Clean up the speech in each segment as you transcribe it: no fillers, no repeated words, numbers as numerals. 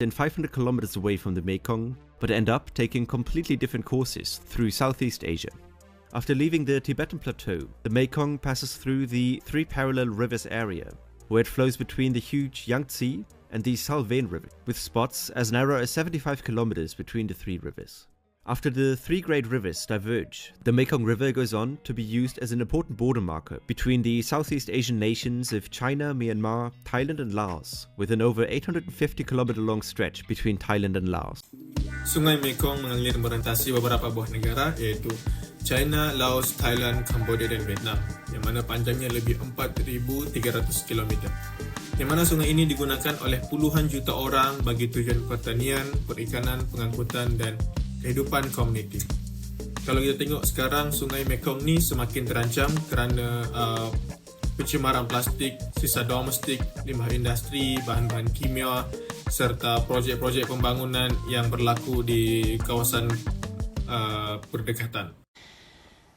and 500 kilometers away from the Mekong, but end up taking completely different courses through Southeast Asia. After leaving the Tibetan Plateau, the Mekong passes through the three parallel rivers area, where it flows between the huge Yangtze and the Salween River, with spots as narrow as 75 kilometers between the three rivers. After the three great rivers diverge, the Mekong River goes on to be used as an important border marker between the Southeast Asian nations of China, Myanmar, Thailand and Laos, with an over 850-kilometer long stretch between Thailand and Laos. Sungai Mekong mengalir merentasi beberapa buah negara iaitu China, Laos, Thailand, Cambodia dan Vietnam, yang mana panjangnya lebih 4,300 km. Yang mana sungai ini digunakan oleh puluhan juta orang bagi tujuan pertanian, perikanan, pengangkutan dan kehidupan komuniti. Kalau kita tengok sekarang, sungai Mekong ni semakin terancam kerana pencemaran plastik, sisa domestik, limbah industri, bahan-bahan kimia serta projek-projek pembangunan yang berlaku di kawasan berdekatan.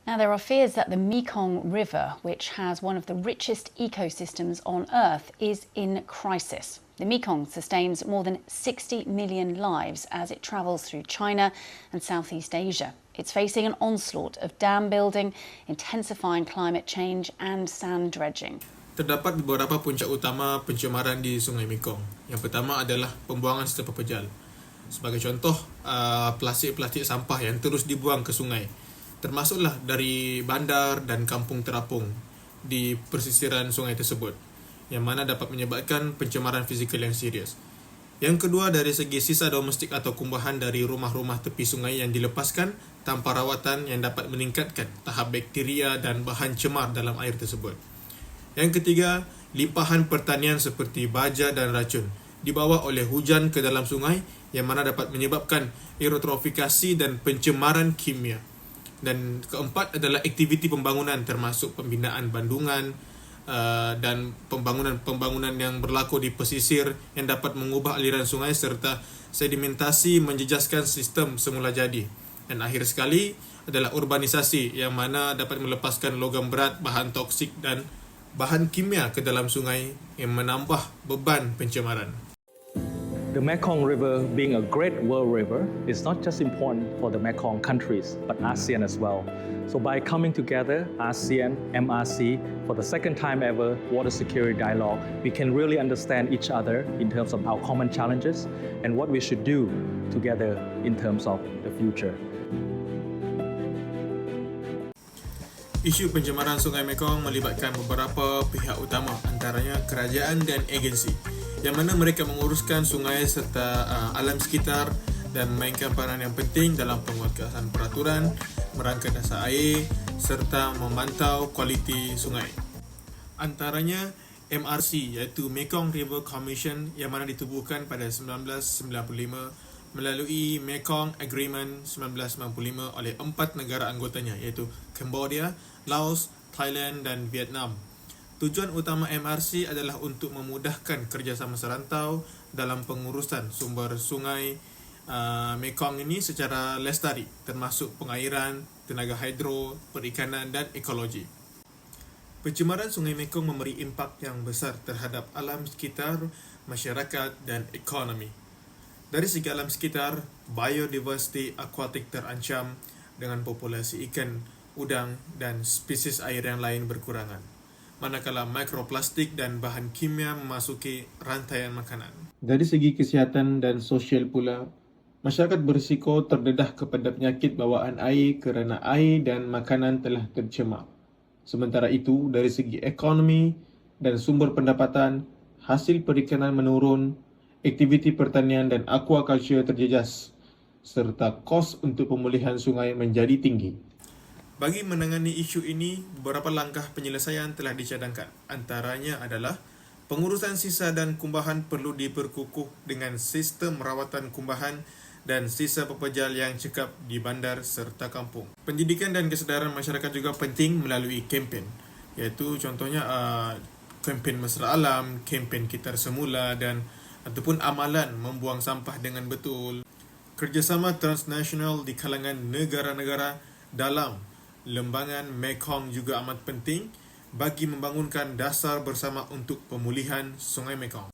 Now, there are fears that the Mekong River, which has one of the richest ecosystems on Earth, is in crisis. The Mekong sustains more than 60 million lives as it travels through China and Southeast Asia. It's facing an onslaught of dam building, intensifying climate change and sand dredging. Terdapat beberapa puncak utama pencemaran di Sungai Mekong. Yang pertama adalah pembuangan secara pepejal. Sebagai contoh, plastik-plastik sampah yang terus dibuang ke sungai, termasuklah dari bandar dan kampung terapung di persisiran sungai tersebut, yang mana dapat menyebabkan pencemaran fizikal yang serius. Yang kedua, dari segi sisa domestik atau kumbahan dari rumah-rumah tepi sungai yang dilepaskan tanpa rawatan yang dapat meningkatkan tahap bakteria dan bahan cemar dalam air tersebut. Yang ketiga, limpahan pertanian seperti baja dan racun dibawa oleh hujan ke dalam sungai, yang mana dapat menyebabkan eutrofikasi dan pencemaran kimia. Dan keempat adalah aktiviti pembangunan termasuk pembinaan bandungan dan pembangunan yang berlaku di pesisir yang dapat mengubah aliran sungai serta sedimentasi menjejaskan sistem semula jadi. Dan akhir sekali adalah urbanisasi yang mana dapat melepaskan logam berat, bahan toksik dan bahan kimia ke dalam sungai yang menambah beban pencemaran. The Mekong River, being a great world river, is not just important for the Mekong countries, but ASEAN as well. So by coming together, ASEAN, MRC, for the second time ever, Water Security Dialogue, we can really understand each other in terms of our common challenges and what we should do together in terms of the future. Isu pencemaran Sungai Mekong melibatkan beberapa pihak utama, antaranya kerajaan dan agensi, yang mana mereka menguruskan sungai serta alam sekitar dan memainkan peranan yang penting dalam penguatkuasaan peraturan, merangka dasar air serta memantau kualiti sungai. Antaranya MRC iaitu Mekong River Commission yang mana ditubuhkan pada 1995 melalui Mekong Agreement 1995 oleh 4 negara anggotanya iaitu Cambodia, Laos, Thailand dan Vietnam. Tujuan utama MRC adalah untuk memudahkan kerjasama serantau dalam pengurusan sumber sungai Mekong ini secara lestari, termasuk pengairan, tenaga hidro, perikanan dan ekologi. Pencemaran Sungai Mekong memberi impak yang besar terhadap alam sekitar, masyarakat dan ekonomi. Dari segi alam sekitar, biodiversity akuatik terancam dengan populasi ikan, udang dan spesies air yang lain berkurangan, manakala mikroplastik dan bahan kimia memasuki rantaian makanan. Dari segi kesihatan dan sosial pula, masyarakat berisiko terdedah kepada penyakit bawaan air kerana air dan makanan telah tercemar. Sementara itu, dari segi ekonomi dan sumber pendapatan, hasil perikanan menurun, aktiviti pertanian dan aquaculture terjejas, serta kos untuk pemulihan sungai menjadi tinggi. Bagi menangani isu ini, beberapa langkah penyelesaian telah dicadangkan. Antaranya adalah pengurusan sisa dan kumbahan perlu diperkukuh dengan sistem rawatan kumbahan dan sisa pepejal yang cekap di bandar serta kampung. Pendidikan dan kesedaran masyarakat juga penting melalui kempen, iaitu contohnya kempen mesra alam, kempen kitar semula dan ataupun amalan membuang sampah dengan betul. Kerjasama transnasional di kalangan negara-negara dalam lembangan Mekong juga amat penting bagi membangunkan dasar bersama untuk pemulihan Sungai Mekong.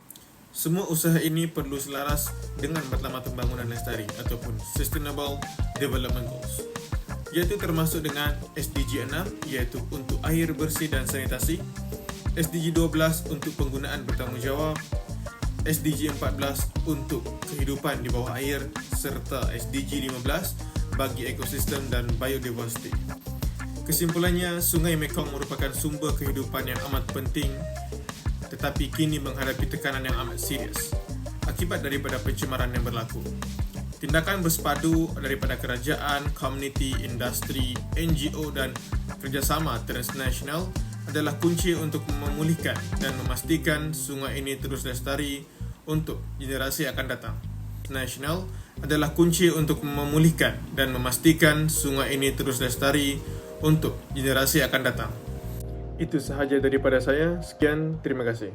Semua usaha ini perlu selaras dengan Matlamat Pembangunan Lestari ataupun Sustainable Development Goals, iaitu termasuk dengan SDG 6 iaitu untuk air bersih dan sanitasi, SDG 12 untuk penggunaan bertanggungjawab, SDG 14 untuk kehidupan di bawah air serta SDG 15 bagi ekosistem dan biodiversity. Kesimpulannya, Sungai Mekong merupakan sumber kehidupan yang amat penting tetapi kini menghadapi tekanan yang amat serius akibat daripada pencemaran yang berlaku. Tindakan bersepadu daripada kerajaan, komuniti, industri, NGO dan kerjasama transnasional adalah kunci untuk memulihkan dan memastikan sungai ini terus lestari untuk generasi akan datang. Nasional adalah kunci untuk memulihkan dan memastikan sungai ini terus lestari untuk generasi akan datang. Itu sahaja daripada saya. Sekian, terima kasih.